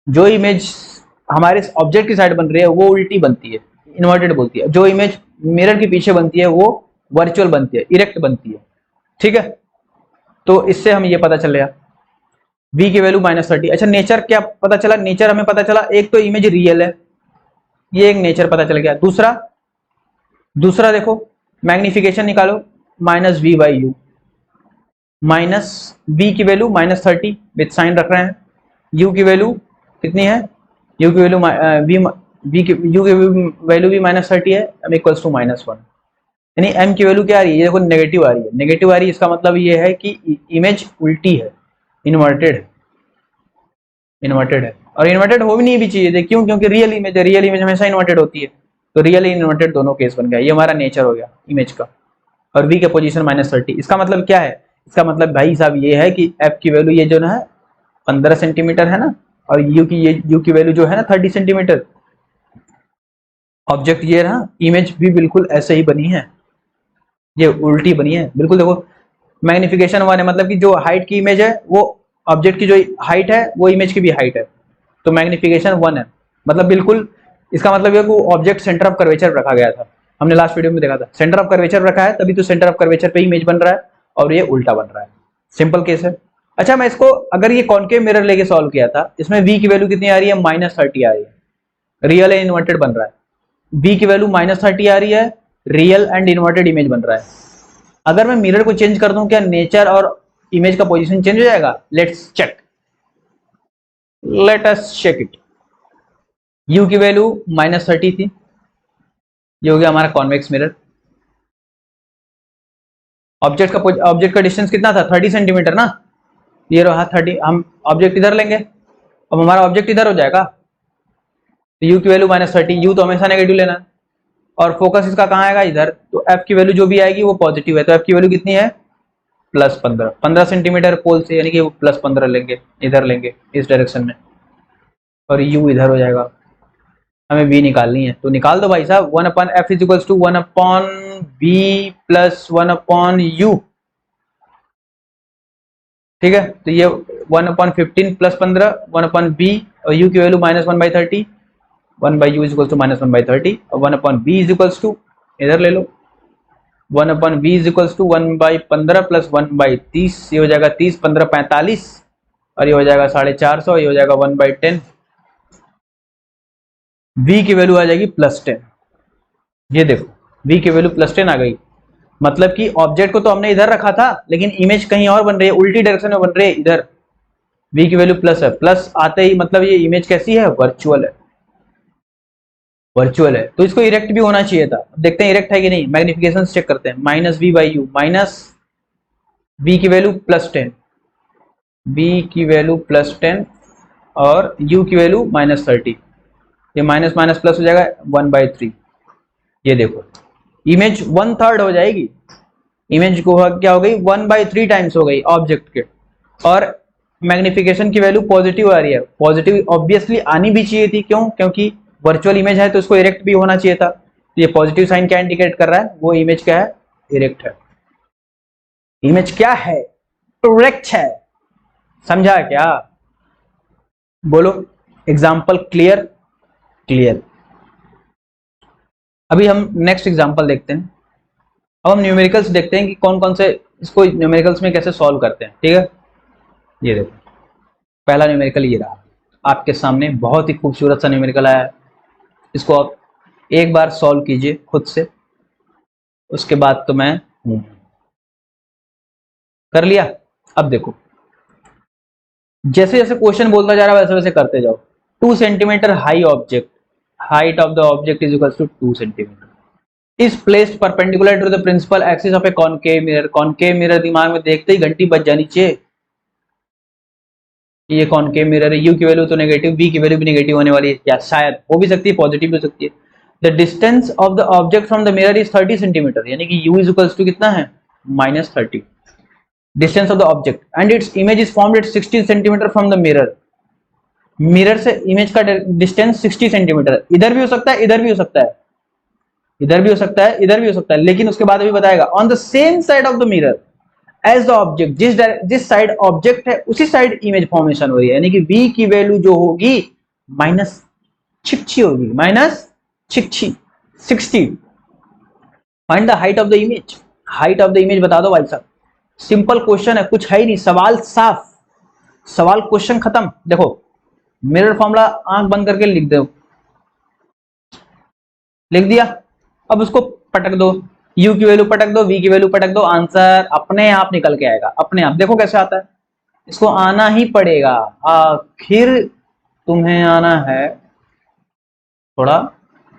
जो इमेज हमारे ऑब्जेक्ट की साइड बन रही है वो उल्टी बनती है, इन्वर्टेड बोलती है, जो इमेज मिरर के पीछे बनती है वो वर्चुअल बनती है, इरेक्ट बनती है, ठीक है। तो इससे हमें ये पता चल गया v की वैल्यू -30। अच्छा, नेचर क्या पता चला, नेचर हमें पता चला, एक तो इमेज रियल है, ये एक नेचर पता चल गया। दूसरा देखो, मैग्निफिकेशन निकालो, -v/u, माइनस v की वैल्यू -30 विथ साइन रख रहे हैं, u की वैल्यू कितनी है, u की वैल्यू v v की u की वैल्यू भी -30 है, m इक्वल्स टू -1, यानी m की वैल्यू क्या आ रही है, ये देखो नेगेटिव आ रही है। नेगेटिव आ रही है इसका मतलब ये है कि इमेज उल्टी है, इन्वर्टेड है, इन्वर्टेड है। और इन्वर्टेड हो भी नहीं भी चाहिए, क्यों? क्योंकि रियल इमेज है, रियल इमेज हमेशा इन्वर्टेड होती है, तो रियल इन्वर्टेड दोनों केस बन गया। ये हमारा नेचर हो गया इमेज का। और v के पोजीशन -30, इसका मतलब क्या है? इसका मतलब भाई साहब ये है कि f की वैल्यू ये जो ना है 15 सेंटीमीटर है ना, और u की वैल्यू जो है ना 30 सेंटीमीटर। ऑब्जेक्ट ये ना, इमेज भी बिल्कुल ऐसे ही बनी है, ये उल्टी बनी है बिल्कुल। देखो मैग्निफिकेशन 1 है, मतलब कि जो हाइट की इमेज है वो ऑब्जेक्ट की जो हाइट है वो इमेज की भी हाइट है, तो मैग्निफिकेशन 1 है, मतलब बिल्कुल। इसका मतलब ये कि ऑब्जेक्ट सेंटर ऑफ कर्वेचर रखा गया था, हमने लास्ट वीडियो में देखा था। सेंटर ऑफ कर्वेचर रखा है तभी तो सेंटर ऑफ कर्वेचर पे इमेज बन रहा है, और ये उल्टा बन रहा है। सिंपल केस है। अच्छा, मैं इसको अगर ये कॉन्केव मिरर लेके सॉल्व किया था, इसमें v की वैल्यू कितनी आ रही है? -30 आ रही है, रियल एंड इन्वर्टेड बन रहा है। v की वैल्यू -30 आ रही है, रियल एंड इन्वर्टेड इमेज बन रहा है। अगर मैं मिरर को चेंज कर दूं, क्या नेचर और इमेज का पोजीशन चेंज हो जाएगा? Let's check, let us check it. u की वैल्यू -30 थी, ये हो गया हमारा कॉन्वेक्स मिरर। ऑब्जेक्ट का डिस्टेंस कितना था? 30 सेंटीमीटर ना, ये रहा 30। हम ऑब्जेक्ट इधर लेंगे, अब हमारा ऑब्जेक्ट इधर हो जाएगा, तो u की वैल्यू -30, u तो हमेशा नेगेटिव लेना है, और फोकस इसका कहाँ आएगा? इधर। तो f की वैल्यू जो भी आएगी वो पॉजिटिव है, तो f की वैल्यू कितनी है? +15 सेंटीमीटर पोल से, यानी कि वो +15 लेंगे, इधर लेंगे इस डायरेक्शन में, और u इधर हो जाएगा। हमें v निकालनी है, तो निकाल दो भाई साहब। 1/f is equals to 1/v plus 1/u, ठीक है। तो ये 1/15 + 15, 1/v, और u की value -1/30, 1/u is equals to -1/30, और 1/v इज इक्वल्स टू, इधर ले लो, 1/v इज इक्वल्स टू 1/15 + 1/30, ये हो जाएगा 30, 15, 45, और ये हो जाएगा 450, ये हो जाएगा 1/10। v की वैल्यू आ जाएगी +10। ये देखो v की वैल्यू +10 आ गई, मतलब कि ऑब्जेक्ट को तो हमने इधर रखा था, लेकिन इमेज कहीं और बन रही है, उल्टी डायरेक्शन में बन रही है इधर। v की वैल्यू प्लस है, प्लस आते ही मतलब ये इमेज कैसी है? वर्चुअल है, वर्चुअल है, तो इसको इरेक्ट भी होना चाहिए था। देखते हैं इरेक्ट है कि नहीं, मैग्निफिकेशन चेक करते हैं। -v/u, माइनस v की वैल्यू +10, v की वैल्यू +10, और u की वैल्यू -30, ये माइनस माइनस प्लस हो जाएगा 1/3। ये देखो इमेज 1/3 हो जाएगी, इमेज को क्या हो गई? 1/3 टाइम्स हो गई ऑब्जेक्ट के, और मैग्निफिकेशन की वैल्यू पॉजिटिव आ रही है। पॉजिटिव ऑब्वियसली आनी भी चाहिए थी, क्यों? क्योंकि वर्चुअल इमेज है तो इसको इरेक्ट भी होना चाहिए था। तो ये पॉजिटिव साइन क्या इंडिकेट कर रहा है? वो इमेज क्या है? इरेक्ट है। इमेज क्या है? इरेक्ट है। समझा क्या? बोलो एग्जाम्पल क्लियर? क्लियर। अभी हम नेक्स्ट एग्जाम्पल देखते हैं। अब हम न्यूमेरिकल्स देखते हैं कि कौन कौन से इसको न्यूमेरिकल्स में कैसे सॉल्व करते हैं, ठीक है। ये देखो पहला न्यूमेरिकल ये रहा आपके सामने, बहुत ही खूबसूरत सा न्यूमेरिकल आया है। इसको आप एक बार सॉल्व कीजिए खुद से, उसके बाद तो मैं कर लिया। अब देखो जैसे जैसे क्वेश्चन बोलता जा रहा है वैसे वैसे करते जाओ। 2 centimetre high object, height of the object is equal to 2 centimetre, is placed perpendicular to the principal axis of a concave mirror. Concave mirror दिमाग में देखते ही घंटी बज जानी चाहिए, ये कॉनकेव मिरर है। यू की वैल्यू तो नेगेटिव, बी की वैल्यू भी नेगेटिव होने वाली है, या शायद हो भी सकती है, पॉजिटिव भी हो सकती है। The distance of the object from the mirror is 30 centimetre, यानी कि u इज इक्वल्स टू कितना है? -30 distance of the object, and it's image is formed at 60 centimetre from the mirror. Mirror से इमेज का डिस्टेंस 60 सेंटीमीटर, इधर भी हो सकता है, इधर भी हो सकता है, इधर भी हो सकता है, इधर भी हो सकता है, लेकिन उसके बाद अभी बताएगा। On the same side of the mirror as the object, जिस साइड ऑब्जेक्ट है उसी साइड इमेज फॉर्मेशन हो रही है, यानी कि v की वैल्यू जो होगी -60 होगी, -60। Find the height of the image, height of the image बता दो भाई साहब। सिंपल क्वेश्चन है, कुछ है ही नहीं, सवाल साफ, सवाल क्वेश्चन खत्म। देखो मिरर फॉर्मूला आंख बंद करके लिख दो, लिख दिया। अब उसको पटक दो, u की वैल्यू पटक दो, v की वैल्यू पटक दो, आंसर अपने आप निकल के आएगा, अपने आप। देखो कैसे आता है, इसको आना ही पड़ेगा, आखिर तुम्हें आना है थोड़ा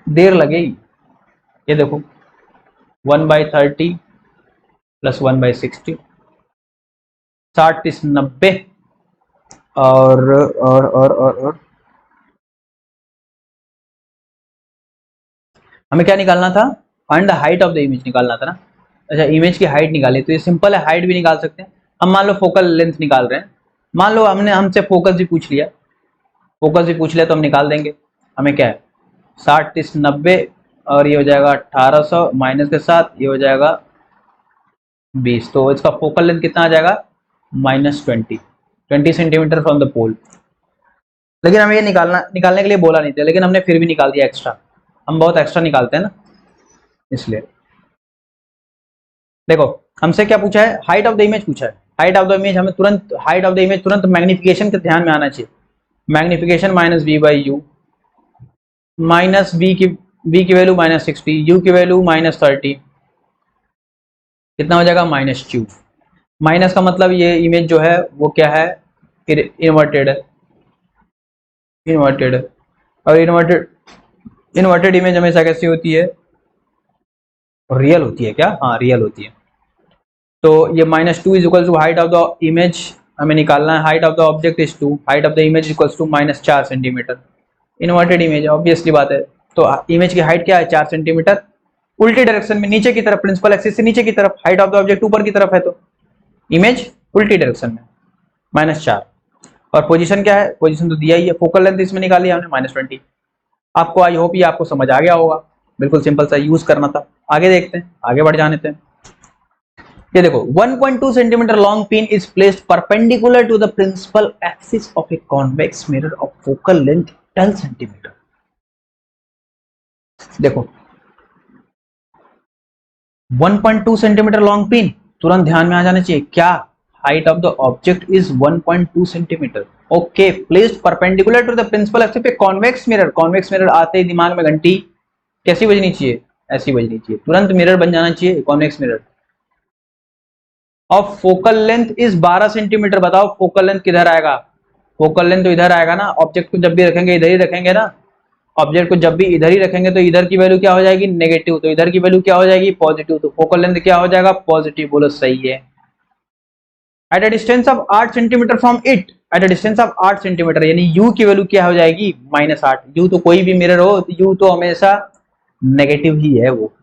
देर लगेगी। ये देखो 1/30 प्लस 1/60, 60-90 और हमें क्या निकालना था? Find the height of the image निकालना था ना। अच्छा, इमेज की हाइट निकाली तो ये सिंपल है, हाइट भी निकाल सकते हैं हम। मान लो फोकल लेंथ निकाल रहे हैं, मान लो हमने हमसे फोकस भी पूछ लिया, फोकस भी पूछ लिया तो हम निकाल देंगे। हमें क्या है 60-90 और ये हो जाएगा 1800 माइनस के साथ ये हो जाएगा 20, तो इसका फोकल लेंथ कितना आ जाएगा -20 सेंटीमीटर फ्रॉम द पोल। लेकिन हमें ये निकालने के लिए बोला नहीं था, लेकिन हमने फिर भी निकाल दिया एक्स्ट्रा। हम बहुत एक्स्ट्रा निकालते हैं ना, इसलिए। देखो हमसे क्या पूछा है, हाइट ऑफ द इमेज पूछा है। हाइट ऑफ द इमेज हमें तुरंत, हाइट ऑफ द इमेज तुरंत मैग्निफिकेशन के ध्यान में आना चाहिए। मैग्निफिकेशन -v/u, माइनस v की वैल्यू -60, u की वैल्यू -30, कितना हो जाएगा -q। माइनस का मतलब ये इमेज जो है वो क्या है, इन्वर्टेड है, इन्वर्टेड है। और इन्वर्टेड इमेज हमेशा कैसी होती है, रियल होती है क्या? हाँ रियल होती है। तो ये -2 is equal to height of the image हमें निकालना है। Height of the object is 2, height of the image equal to -4 centimetre. Inverted image obviously बात है, तो इमेज की हाइट क्या है 4 सेंटीमीटर, उल्टी डायरेक्शन में नीचे की तरफ, प्रिंसिपल एक्सिस से नीचे की तरफ। हाइट ऑफ द ऑब्जेक्ट ऊपर की तरफ है तो इमेज उल्टी डायरेक्शन में -4। और पोजीशन क्या है, पोजीशन तो दिया ही है। फोकल लेंथ इसमें निकाली हमने -20। आपको आई होप ये आपको समझ आ गया होगा, बिल्कुल सिंपल सा यूज करना था। आगे देखते हैं, आगे बढ़ जाने थे। ये देखो 1.2 centimetre long pin is placed perpendicular to the principal axis of a convex mirror of focal length 10 centimetre. देखो 1.2 सेंटीमीटर लॉन्ग पिन, तुरंत ध्यान में आ जाना चाहिए क्या, height of the object is 1.2 centimetre. Okay, placed perpendicular to the principal axis पे convex mirror. Convex mirror आते ही दिमाग में घंटी कैसी बजनी चाहिए, ऐसी बजनी चाहिए, तुरंत मिरर बन जाना चाहिए convex mirror. Of focal length is 12 centimetre. बताओ फोकल लेंथ किधर आएगा, फोकल लेंथ तो इधर आएगा ना, ऑब्जेक्ट को जब भी रखेंगे इधर ही रखेंगे ना, ऑब्जेक्ट को जब भी इधर ही रखेंगे तो इधर की वैल्यू क्या हो जाएगी नेगेटिव, तो इधर की वैल्यू क्या हो जाएगी पॉजिटिव, तो फोकल लेंथ क्या हो जाएगा पॉजिटिव। बोलो सही है। At a distance of 8 centimetre from it, at a distance of 8 centimetre, यानी यू की वैल्यू क्या हो जाएगी -8। यू तो कोई भी मिरर हो तो यू तो हमेशा नेगेटिव ही है वो।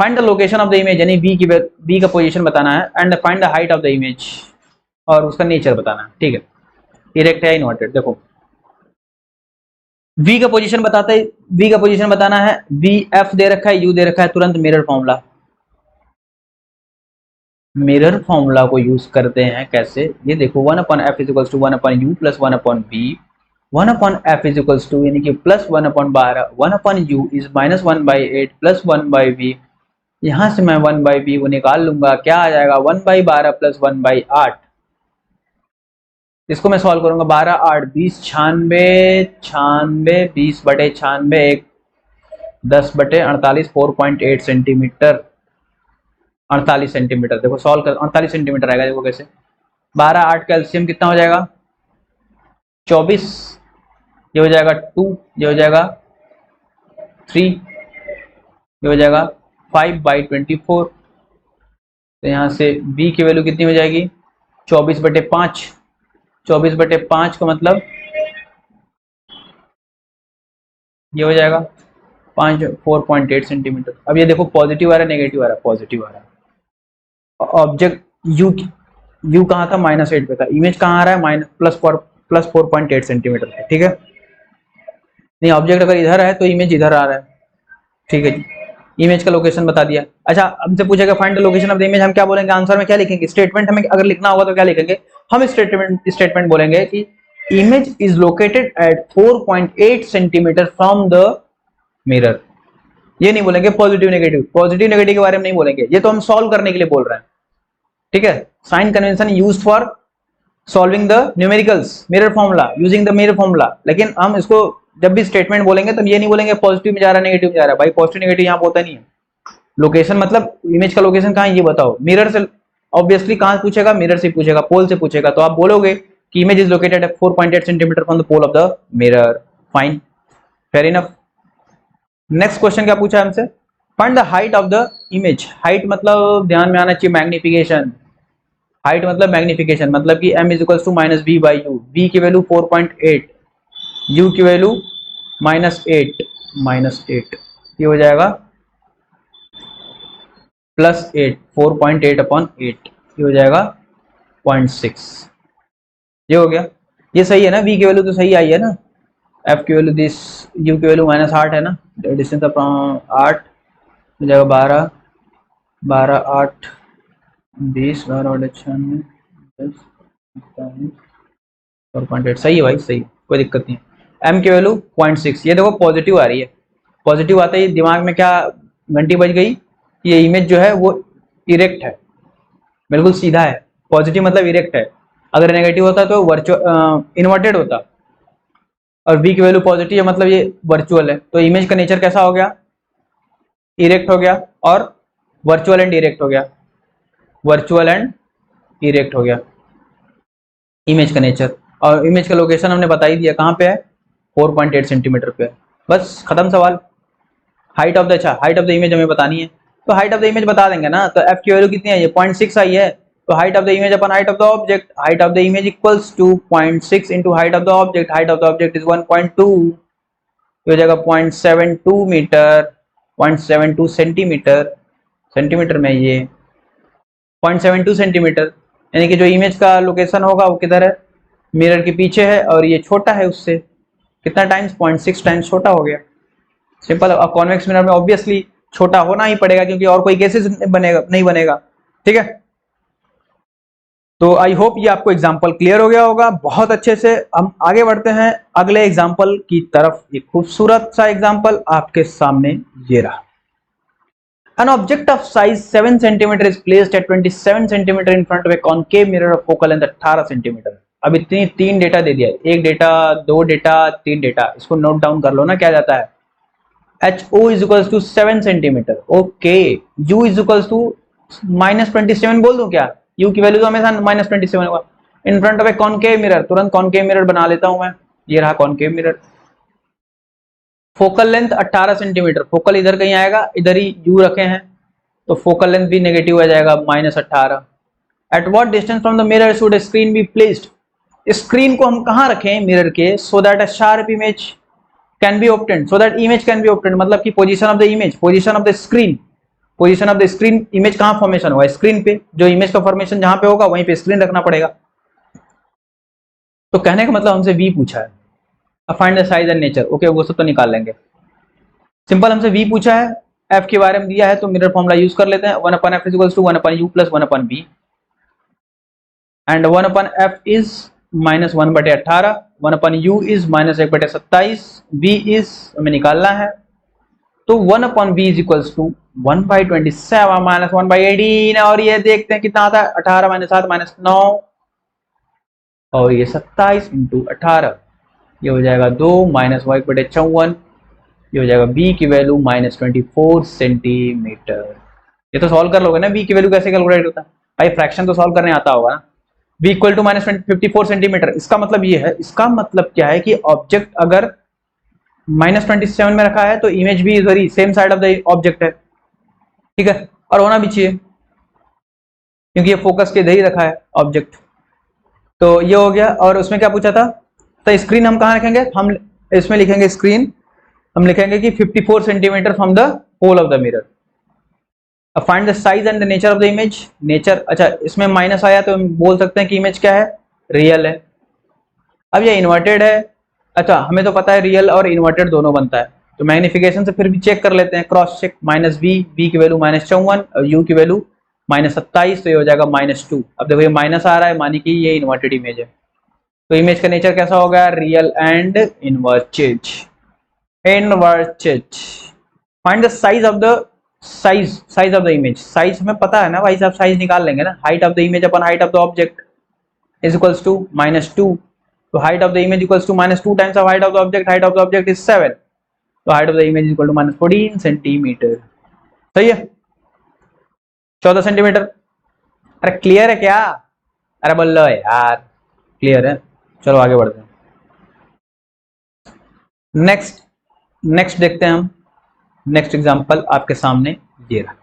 Find the location of the image, यानी बी का पोजीशन बताना है, and find the height of the image, और उसका नेचर बताना है। ठीक है, इरेक्ट है इन्वर्टेड। देखो v का पोजीशन बताता है, v का पोजीशन बताना है, v f दे रखा है, u दे रखा है, तुरंत मिरर फॉर्मूला, मिरर फॉर्मूला को यूज करते हैं कैसे, ये देखो 1/f is equals to 1/u plus 1/v, 1/f is equals to यानी कि plus 1/12, 1/u is -1/8 plus 1/v। यहां से मैं 1/v को निकाल लूंगा, क्या आ जाएगा 1/12 प्लस 1/8। इसको मैं सॉल्व करूंगा, 12 8 20 96 20/96 1 10/48 4.8 सेंटीमीटर, 48 सेंटीमीटर। देखो सॉल्व कर 48 सेंटीमीटर आएगा। देखो कैसे, 12 8 का एलसीएम कितना हो जाएगा 24, ये हो जाएगा 2, ये हो जाएगा 3, ये हो जाएगा 5/24। तो यहाँ से b की वैल्यू कितनी हो जाएगी 24/5, 24/5 का मतलब ये हो जाएगा 4.8 सेंटीमीटर। अब ये देखो पॉजिटिव आ रहा है नेगेटिव आ रहा है, पॉजिटिव आ रहा है। ऑब्जेक्ट यू कहाँ था -8 पे था, इमेज कहाँ आ रहा है प्लस 4.8 सेंटीमीटर पे। ठीक है, नहीं ऑब्जेक्ट अगर इधर है तो इमेज इधर आ रहा है। ठीक है जी, इमेज का लोकेशन बता दिया। अच्छा हमसे पूछेगा find the location of the image, हम क्या बोलेंगे आंसर में क्या लिखेंगे, स्टेटमेंट हमें अगर लिखना होगा तो क्या लिखेंगे, हम स्टेटमेंट बोलेंगे कि image is located at 4.8 centimetre from the mirror. ये नहीं बोलेंगे पॉजिटिव नेगेटिव, पॉजिटिव नेगेटिव के बारे में नहीं बोलेंगे, ये तो हम सॉल्व करने के लिए बोल रहे हैं। ठीक है, sign convention used for solving the numericals, mirror formula, using the mirror formula. लेकिन हम इसको जब भी स्टेटमेंट बोलेंगे तो ये नहीं बोलेंगे पॉजिटिव में जा रहा है नेगेटिव में जा रहा है, भाई पॉजिटिव नेगेटिव यहाँ होता नहीं है। लोकेशन मतलब इमेज का लोकेशन कहाँ है ये बताओ, मिरर से ऑब्वियसली कहाँ पूछेगा, मिरर से पूछेगा, पोल से पूछेगा, तो आप बोलोगे कि image is located at 4.8 centimetre from the pole of the mirror. Fine, fair enough. Next question क्या पूछा है हमसे, find the height of the image. Height मतलब ध्यान में आना चाहिए मैग्निफिकेशन। हाइट मतलब मैग्निफिकेशन, मतलब कि m is equals to minus v by u. V की वैल्यू 4.8, यू की वैल्यू -8 ये हो जाएगा +8, 4.8 अपॉन 8 ये हो जाएगा 0.6। ये हो गया, ये सही है ना, v की वैल्यू तो सही आई है ना। f की वैल्यू दिस, u की वैल्यू -8 है ना, डिस्टेंस अपॉन 8 हो जाएगा 12, 12 8 20, 12 और 96, 10 4.8 सही है भाई, सही, कोई दिक्कत नहीं है। m की वैल्यू 0.6, ये देखो पॉजिटिव आ रही है। पॉजिटिव आते ही दिमाग में क्या घंटी बज गई, ये इमेज जो है वो इरेक्ट है, बिल्कुल सीधा है। पॉजिटिव मतलब इरेक्ट है, अगर नेगेटिव होता तो वर्चुअल इन्वर्टेड होता। और v की वैल्यू पॉजिटिव है मतलब ये वर्चुअल है, तो इमेज का नेचर कैसा हो गया, इरेक्ट हो गया, और वर्चुअल एंड इरेक्ट हो गया, वर्चुअल एंड इरेक्ट हो गया इमेज का नेचर। और इमेज का लोकेशन हमने बता ही दिया, कहाँ पे है, 4.8 सेंटीमीटर पे है। बस खत्म सवाल। हाइट ऑफ द, अच्छा हाइट ऑफ द इमेज हमें बतानी है, तो हाइट ऑफ द इमेज बता देंगे ना। तो f की वैल्यू कितनी है, ये 0.6 आई है, तो height of the image upon height of the object, height of the image equals to 0.6 into height of the object. Height of the object is 1.2, हो जाएगा 0.72 मीटर, 0.72 सेंटीमीटर, सेंटीमीटर में ये 0.72 सेंटीमीटर, यानी कि जो इमेज का लोकेशन होगा वो किधर है, मिरर के पीछे है, और ये छोटा है उससे कितना टाइम्स, 0.6 टाइम्स छोटा हो गया। सिंपल। अब कॉन्वेक्स मिरर में ऑब्वियसली छोटा होना ही पड़ेगा, क्योंकि और कोई केसेस बनेगा नहीं बनेगा, ठीक है। तो आई होप ये आपको एग्जांपल क्लियर हो गया होगा बहुत अच्छे से। हम आगे बढ़ते हैं अगले एग्जांपल की तरफ। एक खूबसूरत सा एग्जांपल आपके सामने ये रहा। An object of size 7 cm is placed at 27 cm in front of a concave mirror of focal length 18 cm। अब इतनी तीन डेटा दे दिया, एक डेटा, दो डेटा, तीन डेटा, इसको नोट डाउन कर लो ना, क्या जाता है। HO is equals to 7 centimetre, okay. U is equals to -27 बोल दूं क्या, U की वैल्यू तो हमेशा -27 होगा। In front of a concave mirror, तुरंत कॉनकेव मिरर बना लेता हूं मैं, ये रहा concave mirror. Focal length 18 centimetre, focal इधर कहीं आएगा, इधर ही U रखे हैं, तो फोकल लेंथ भी नेगेटिव आ जाएगा, -18। At what distance from the mirror should screen be placed. Screen को हम कहाँ रखें मिरर के, so that a sharp image can be obtained, so that image can be obtained, मतलब कि position of the image, position of the screen, position of the screen, image कहाँ formation होगा, screen पे। जो इमेज का formation जहां पे होगा वहीं पे स्क्रीन रखना पड़ेगा। तो कहने का मतलब हमसे वी पूछा है, अब find the size and nature, okay वो सब तो निकाल लेंगे। सिंपल, हमसे वी पूछा है, एफ के बारे में दिया है, तो मिरर फॉर्मूला यूज कर लेते हैं। 1/f is equals to 1/u plus 1/b, and 1/f is -1/18, 1/u is -1/27, v is हमें निकालना है, तो 1/b इज इक्वल्स टू 1/27 -1/18, और ये देखते हैं कितना आता है, 18 -7 -9, और ये 27 इंटू 18, ये हो जाएगा 2 -1/54, ये हो जाएगा b की वैल्यू -24 सेंटीमीटर। ये तो सॉल्व कर लोगे ना, b की वैल्यू कैसे कैलकुलेट होता है भाई, फ्रैक्शन तो सॉल्व करने आता होगा ना। b इक्वल टू -54 सेंटीमीटर, इसका मतलब ये है, इसका मतलब क्या है कि ऑब्जेक्ट अगर -27 में रखा है तो इमेज भी इधर ही same side of the object है, ठीक है, और होना भी चाहिए क्योंकि ये फोकस के इधर ही रखा है ऑब्जेक्ट। तो ये हो गया, और उसमें क्या पूछा था, तो स्क्रीन हम कहाँ रखेंगे, हम इसमें लिखेंगे स्क्रीन, हम लिखेंगे कि 54 centimetre from the pole of the mirror. अब find the size and the nature of the image, nature, अच्छा इसमें माइनस आया तो हम बोल सकते हैं कि इमेज क्या है, रियल है। अब ये इन्वर्टेड है, अच्छा हमें तो पता है रियल और इन्वर्टेड दोनों बनता है, तो मैग्निफिकेशन से फिर भी चेक कर लेते हैं, क्रॉस चेक, -b की वैल्यू -54 और u की वैल्यू -27, तो ये हो जाएगा -2। अब देखो ये माइनस आ रहा है, मानी कि ये इन्वर्टेड इमेज है, तो इमेज का नेचर कैसा होगा, real and inverted. Inverted. Find the size of the, size of the image, size हमें पता है ना भाई साहब, साइज निकाल लेंगे ना, height of the image upon height of the object is equals to -2, तो height of the image equals to -2 times of height of the object, height of the object is 7, तो height of the image equal to -14 centimetre, सही है, 14 centimetre. अरे clear है क्या, अरे बोल लो यार, क्लियर है, चलो आगे बढ़ते हैं। नेक्स्ट देखते हैं हम, नेक्स्ट एग्जांपल आपके सामने ये रहा।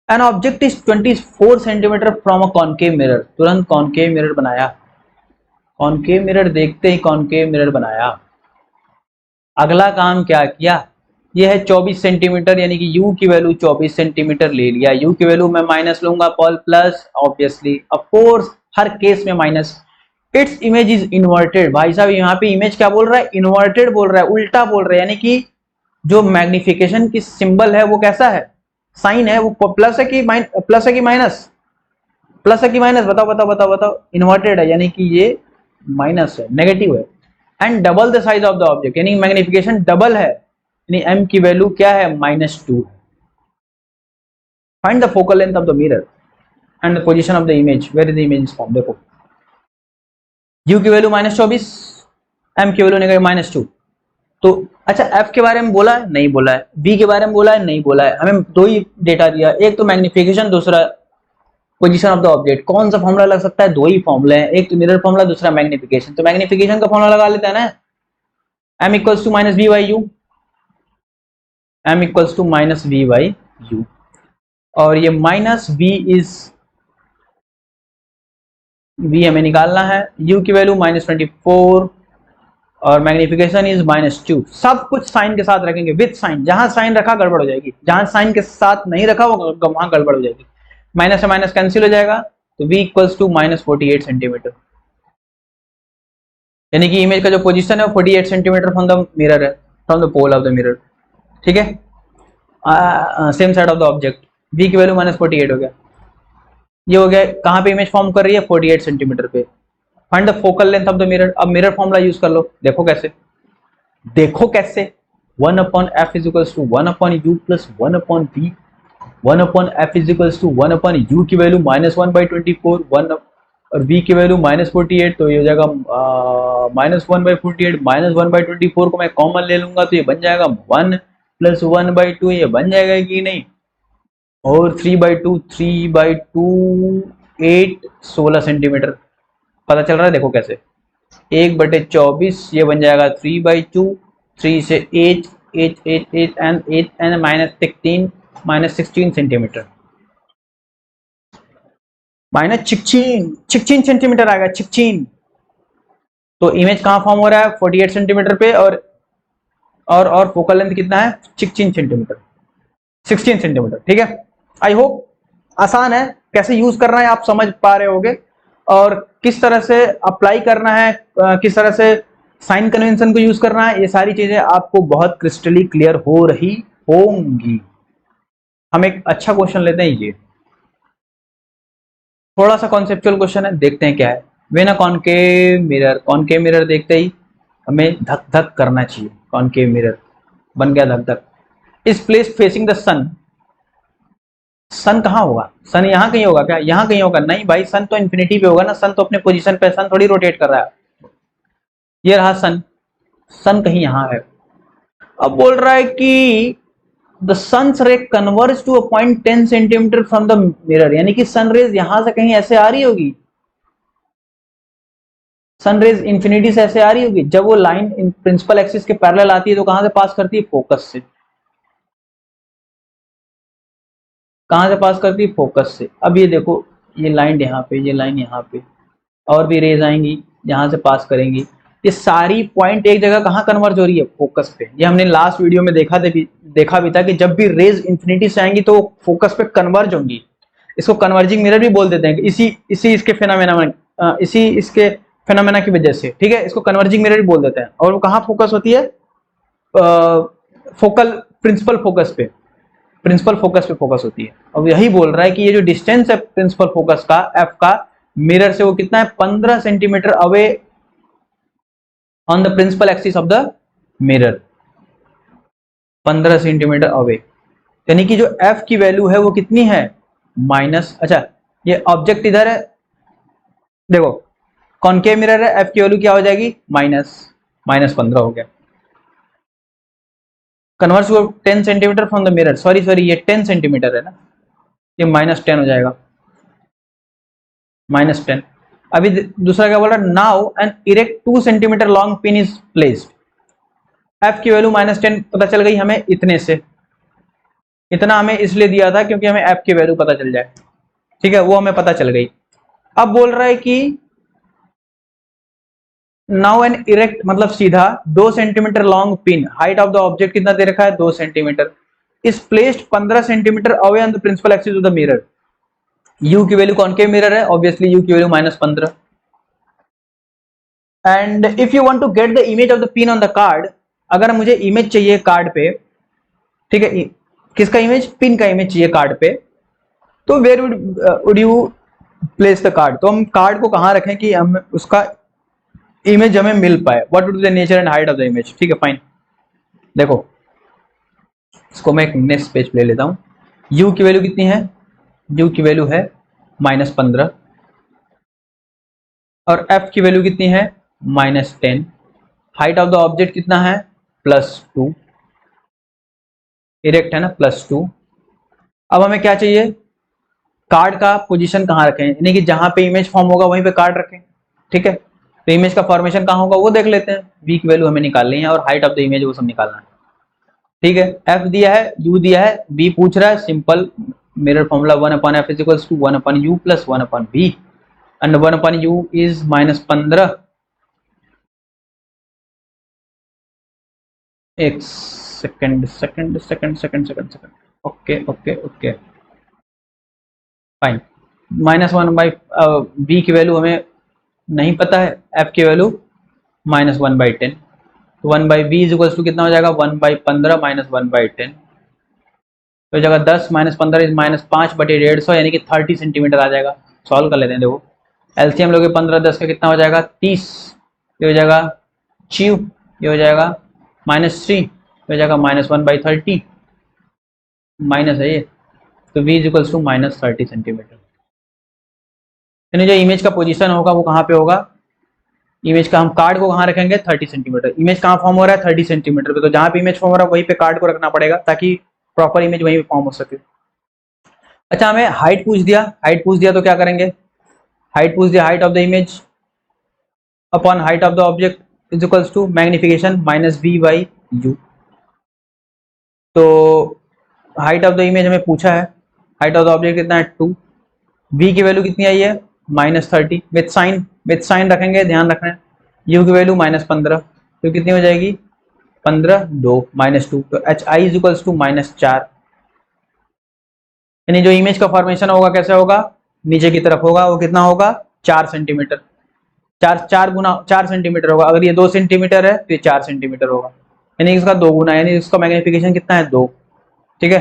An object is 24 centimetre from a concave mirror. तुरंत कॉनकेव मिरर बनाया, कॉनकेव मिरर देखते ही कॉनकेव मिरर बनाया। अगला काम क्या किया, ये है 24 सेंटीमीटर, यानी कि u की वैल्यू 24 सेंटीमीटर ले लिया। u की वैल्यू मैं माइनस लूंगा, pole plus, obviously of course हर केस में minus. It's image is inverted. भाई साहब यहाँ पे इमेज क्या बोल रहा है, इन्वर्टेड बोल रहा है, उल्टा बोल रहा है, यानी कि जो मैग्निफिकेशन की सिंबल है वो कैसा है, साइन है, वो प्लस है कि प्लस है कि माइनस, प्लस है कि माइनस, बताओ बताओ बताओ बताओ। इन्वर्टेड है यानी कि ये माइनस है, नेगेटिव है। And double the size of the object, यानी मैग्निफिकेशन डबल है, यानी m की वैल्यू क्या है, -2। Find the focal length of the mirror and the position of the image, where is the image is form. देखो u की value -24, m की value -2। तो अच्छा f के बारे में बोला है, नहीं बोला है, b के बारे में बोला है, नहीं बोला है, हमें दो ही डेटा दिया, एक तो मैग्निफिकेशन, दूसरा पोजीशन ऑफ द ऑब्जेक्ट। कौन सा फॉर्मूला लग सकता है, दो ही फॉर्मूले हैं, एक तो मिरर फॉर्मूला, दूसरा मैग्निफिकेशन। तो मैग्निफिकेशन का फॉर्मूला लगा लेते हैं ना, m equals to -v by u, m equals to -v by u, और ये -v इज, v हमें निकालना है, u की वैल्यू -24 और मैग्निफिकेशन इज -2। सब कुछ साइन के साथ रखेंगे, विद साइन, जहां साइन रखा गड़बड़ हो जाएगी, जहां साइन के साथ नहीं रखा वो वहां गड़बड़ हो जाएगी। माइनस से माइनस कैंसिल हो जाएगा, तो v इक्वल्स टू -48 सेंटीमीटर, यानी कि इमेज का जो पोजीशन है वो 48 सेंटीमीटर फ्रॉम द मिरर है, from the pole of the mirror. ठीक है, same side of the object, v की वैल्यू -48 हो गया। ये हो गया, कहाँ पे इमेज फॉर्म कर रही है, 48 सेंटीमीटर पे। Find the focal length of the mirror. अब मिरर फॉर्मूला यूज कर लो, देखो कैसे, देखो कैसे। 1/f is equals to 1/u plus 1/v, 1/f is equals to 1/u की वैल्यू -1/24, 1 और v की वैल्यू -48, तो ये हो जाएगा -1/48, -1/24 को मैं कॉमन ले लूंगा तो ये बन जाएगा 1 + 1/2, ये बन जाएगा कि नहीं, और 3/2, 3/2 8, 16 सेंटीमीटर। पता चल रहा है, देखो कैसे, 1/24 ये बन जाएगा 3/2, 3 से 8, 8 8 8 एंड 8 एंड -16 सेंटीमीटर, -16 सेंटीमीटर आ गया, 16। तो इमेज कहाँ फॉर्म हो रहा है, 48 सेंटीमीटर पे, और फोकल लेंथ कितना है, 16 सेंटीमीटर, 16 सेंटीमीटर। ठीक है, आई होप आसान है, कैसे यूज करना है आप समझ पा रहे होगे, और किस तरह से अप्लाई करना है, किस तरह से साइन कन्वेंशन को यूज करना है, ये सारी चीजें आपको बहुत क्रिस्टली क्लियर हो रही होंगी। हम एक अच्छा क्वेश्चन लेते हैं, ये थोड़ा सा कॉन्सेप्चुअल क्वेश्चन है, देखते हैं क्या है। व्हेन अ कॉनकेव मिरर देखते ही हमें धक धक करना चाहिए, कॉनकेव मिरर बन गया धक धक। इस प्लेस फेसिंग द सन, सन कहाँ होगा, सन यहाँ कहीं होगा क्या, यहाँ कहीं होगा, नहीं भाई, सन तो इन्फिनिटी पे होगा ना, सन तो अपने पोजीशन पे, सन थोड़ी रोटेट कर रहा है। ये रहा सन, सन कहीं यहाँ है। अब बोल रहा है कि the sun's ray converge to a point 10 centimetre from the mirror, यानी कि सन रेज यहां से कहीं ऐसे आ रही होगी, सन रेज इंफिनिटी से ऐसे आ रही होगी। जब वो लाइन प्रिंसिपल एक्सिस के पैरेलल आती है तो कहां से पास करती है, फोकस से। कहां से पास करती है, फोकस से। अब ये देखो, ये लाइन यहाँ पे, ये लाइन यहाँ पे, और भी रेज आएंगी यहाँ से पास करेंगी। ये सारी पॉइंट एक जगह कहाँ कन्वर्ज हो रही है, फोकस पे। ये हमने लास्ट वीडियो में देखा भी था कि जब भी रेज इंफिनिटी से आएंगी तो फोकस पे कन्वर्ज होंगी। इसको कन्वर्जिंग मिरर भी बोल देते हैं, इसी इसके फेनोमेना की वजह से। ठीक है, इसको कन्वर्जिंग मिरर भी बोल देते हैं। और वो कहाँ फोकस होती है, फोकल प्रिंसिपल फोकस पे, प्रिंसिपल फोकस पे फोकस होती है। अब यही बोल रहा है कि ये जो डिस्टेंस है प्रिंसिपल फोकस का, एफ का, मिरर से वो कितना है, 15 centimetre away on the principal axis of the mirror, 15 centimetre away. यानी कि जो एफ की वैल्यू है वो कितनी है, माइनस, अच्छा ये ऑब्जेक्ट इधर है, देखो कॉनकेव मिरर है, एफ की वैल्यू क्या हो जाएगी, -15 हो गया। Converse 10 centimetre from the mirror, sorry ये 10 सेंटीमीटर है ना, ये -10 हो जाएगा, -10। अभी दूसरा क्या बोल रहा है, now an erect 2 centimetre long pin is placed. F की वैल्यू -10 पता चल गई हमें इतने से, इतना हमें इसलिए दिया था क्योंकि हमें एफ की वैल्यू पता चल जाए, ठीक है, वो हमें पता चल गई। अब बोल रहा है कि नाउ एन इरेक्ट मतलब सीधा 2 centimetre long pin, height of the object कितना दे रखा है 2 centimetre, is placed 15 centimetre away on the principal axis of the mirror. U की वैल्यू कॉनकेव मिरर है, ऑब्वियसली यू की value -15। And if you want to get the image of the pin on the card, अगर मुझे image चाहिए card पे, ठीक है, किसका इमेज, पिन का इमेज चाहिए कार्ड पे, तो where would you place the card, तो हम कार्ड को कहाँ रखें कि हम उसका इमेज हमें मिल पाए, what would be the nature and height of the image. ठीक है, फाइन। देखो इसको मैं एक नेक्स्ट पेज पे ले लेता हूँ। u की वैल्यू कितनी है, u की वैल्यू है -15 और f की वैल्यू कितनी है -10, हाइट ऑफ द ऑब्जेक्ट कितना है +2, इरेक्ट है ना +2। अब हमें क्या चाहिए, कार्ड का पोजीशन कहाँ रखें, यानी कि जहां पे इमेज फॉर्म होगा वहीं पे कार्ड रखें। ठीक है, तो इमेज का फॉर्मेशन कहाँ होगा वो देख लेते हैं। v की वैल्यू हमें निकालनी है और हाइट ऑफ द इमेज वो सब निकालना है। ठीक है, f दिया है, u दिया है, v पूछ रहा है, simple mirror formula 1/f = 1/u + 1/v and 1/u is -15। एक second, okay okay okay fine. -1/v की वैल्यू हमें नहीं पता है, f की वैल्यू -1/10, तो 1/v इज कितना हो जाएगा 1/15 - 1/10, तो जगह 10 - 15 इज -5/150 यानी कि 30 सेंटीमीटर आ जाएगा। सॉल्व कर लेते हैं। देखो एलसीएम लोगे 15 10 का कितना हो जाएगा 30, ये हो जाएगा च्यू, ये हो जाएगा -3, हो जाएगा -1/30 माइनस है ये, तो v इज -30 सेंटीमीटर। यानी जो इमेज का पोजीशन होगा वो कहाँ पे होगा, इमेज का हम कार्ड को कहाँ रखेंगे 30 सेंटीमीटर। इमेज कहाँ फॉर्म हो रहा है 30 सेंटीमीटर पे, तो जहाँ पे इमेज फॉर्म हो रहा है वहीं पे कार्ड को रखना पड़ेगा ताकि प्रॉपर इमेज वहीं पे फॉर्म हो सके। अच्छा हमें हाइट पूछ दिया, तो क्या करेंगे, हाइट पूछ दिया, height of the image upon height of the object is equals to magnification -v/u। तो हाइट ऑफ द इमेज हमें पूछा है, हाइट ऑफ द ऑब्जेक्ट कितना है 2, v की वैल्यू कितनी आई है -30, विथ साइन रखेंगे, ध्यान रखना है, u की वैल्यू -15, तो कितनी हो जाएगी 15 2 -2, तो hi इज इक्वल्स टू -4। यानी जो इमेज का फॉर्मेशन होगा कैसे होगा, नीचे की तरफ होगा, वो कितना होगा 4 सेंटीमीटर, 4 सेंटीमीटर होगा। अगर ये 2 सेंटीमीटर है तो ये 4 सेंटीमीटर होगा, यानी इसका 2 गुना, यानी इसका मैग्निफिकेशन कितना है 2। ठीक है,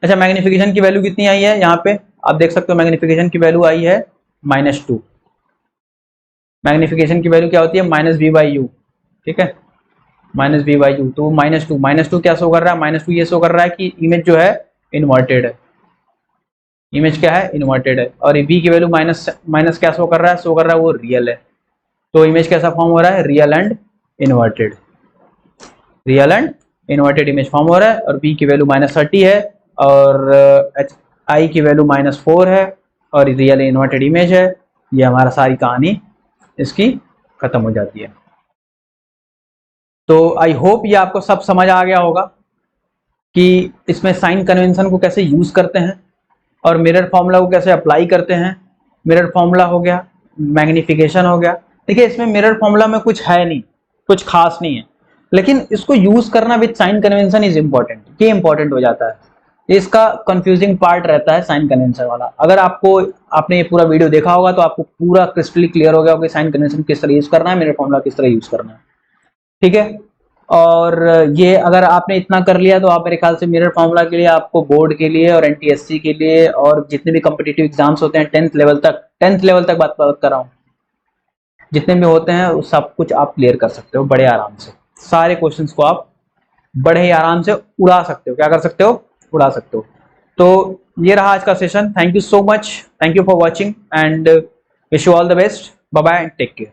अच्छा मैग्निफिकेशन की वैल्यू कितनी आई है, यहाँ पे आप देख सकते हो मैग्निफिकेशन की वैल्यू आई है -2। मैग्निफिकेशन की वैल्यू क्या होती है -v/u। ठीक है, -v/u, तो -2 क्या शो कर रहा है, -2 ये शो कर रहा है कि इमेज जो है इन्वर्टेड है, इमेज क्या है इन्वर्टेड है, और v की वैल्यू माइनस क्या शो कर रहा है, वो रियल है। तो इमेज कैसा फॉर्म हो रहा है, real and inverted, image form हो रहा है, और v की वैल्यू -30 है और i की वैल्यू -4 है और रियल इन्वर्टेड इमेज है। ये हमारा सारी कहानी इसकी खत्म हो जाती है। तो आई होप ये आपको सब समझ आ गया होगा कि इसमें साइन कन्वेंशन को कैसे यूज करते हैं और मिरर फॉर्मूला को कैसे अप्लाई करते हैं। मिरर फॉर्मूला हो गया, मैग्निफिकेशन हो गया। देखिए इसमें मिरर फॉर्मूला में कुछ है नहीं, कुछ खास नहीं है, लेकिन इसको यूज करना with sign convention is important, ये इंपॉर्टेंट हो जाता है। इसका कंफ्यूजिंग पार्ट रहता है साइन कन्वेंशन वाला। अगर आपने ये पूरा वीडियो देखा होगा तो आपको पूरा क्रिस्टली क्लियर हो गया होगा कि साइन कन्वेंशन किस तरह यूज करना है, मिरर फॉर्मूला किस तरह यूज करना है। ठीक है, और ये अगर आपने इतना कर लिया तो आप मेरे ख्याल से मिरर फॉर्मूला के लिए आपको बोर्ड के लिए और एनटीएससी के लिए और जितने भी कॉम्पिटिटिव एग्जाम्स होते हैं 10th लेवल तक बात कर रहा हूँ, जितने भी होते हैं वो सब कुछ आप क्लियर कर सकते हो बड़े आराम से। सारे क्वेश्चंस को आप बड़े ही आराम से उड़ा सकते हो। क्या कर सकते हो, उड़ा सकते हो। तो ये रहा आज का session. Thank you so much, thank you for watching and wish you all the best. Bye bye, take care.